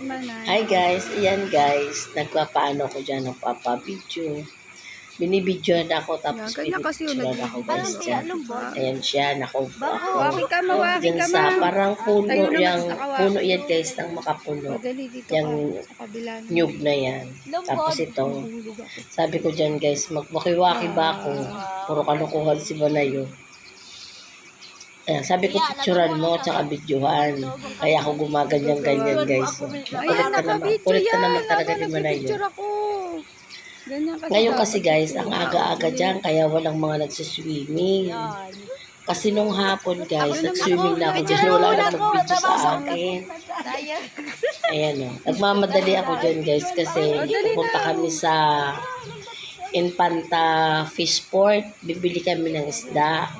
Manay. Hi guys, ayan guys, nagpapaano ko dyan, nagpapabidyo. Binibidyoan ako, tapos Ganyan kasi yung binibidyoan ako guys dyan. Ayan siya, Waki ka ma, waki dyan ka sa ma. parang puno Tayo naman yung, sa kawa. puno yan guys, ng makapuno. Madali dito Yung ka sa kabila. nyug na yan. Tapos ito, sabi ko dyan guys, magwakiwaki ba ako? Puro kalukuhan si Banayo. Ayan, sabi ko picturean mo tsaka videohan. Kaya ako gumaganyan-ganyan guys. Kulit ka naman talaga ni Manayo. Ngayon kasi guys, ang aga-aga dyan, kaya walang mga nagsiswimming. Kasi nung hapon guys, nag-swimming na ako dyan. Wala na mag-video sa akin. Ayan o. Nagmamadali ako dyan guys kasi pupunta kami sa Infanta Fishport. Bibili kami ng isda.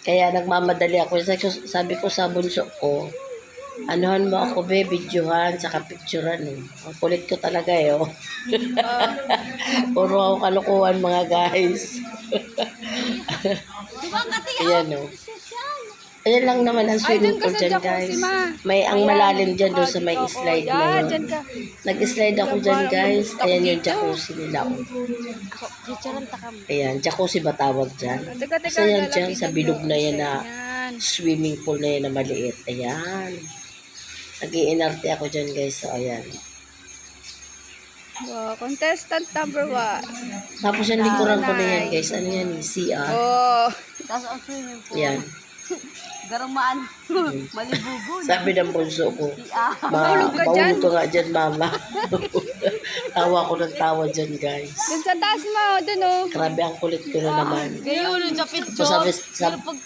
Kaya nagmamadali ako. Sabi ko sa bunso ko, anuhan mo ako be, videohan, saka picturean eh. Ang kulit ko talaga eh. Oh. Puro ako kalukuhan mga guys. Ayan o. Ayan lang naman ang swimming pool dyan guys. May ang malalim dyan doon sa may slide na yun. Nag-slide ako dyan guys. Ayan yung jacuzzi nila. Ayan, jacuzzi ba tawag dyan? Kasi yan dyan sa bilog na yan na swimming pool na yan na maliit. Ayan. Nag-iinarte ako dyan guys. So ayan. Wow, contestant number 1. Tapos yung likuran ko na yan guys. Ano yan? CR. Oh. Tapos ang swimming pool. Yan. Garamaan. Malibugo. Sabi ng bunso ko, Mahulog ka dyan. mahulog ka nga dyan, mama. Tawa ko ng tawa dyan, guys. Dun sa taas mo, dun oh. Grabe ang kulit ko na naman. Ngayon, sa picture.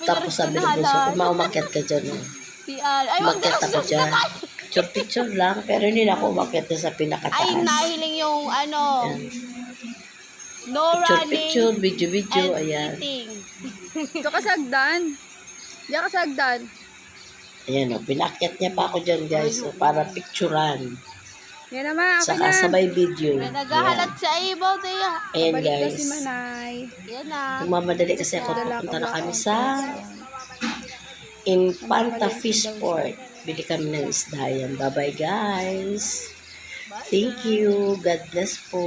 Tapos sabi ng bunso ko, maumakyat ka dyan. Ay, Umakyat ako dyan. Picture lang, pero hindi na ako umakyat na sa pinakataas. ay, nahiling yung ano, Ayan. no running. Picture, video, ayan. Eating. Ito ka sa hagdan. Diyan ka sa hagdan. Ayan o, pinakyat niya pa ako dyan, guys. So, para picturean. Yan naman, ako Saka na. sabay video. May naghahalat sa ibaw, Tia. Ayan, Balik na guys. si Manay. Yan na. Nagmamadali kasi ako, pupunta na kami sa Infanta Fishport. Bili kami ng isda yan. Bye-bye, guys. Thank you. God bless po.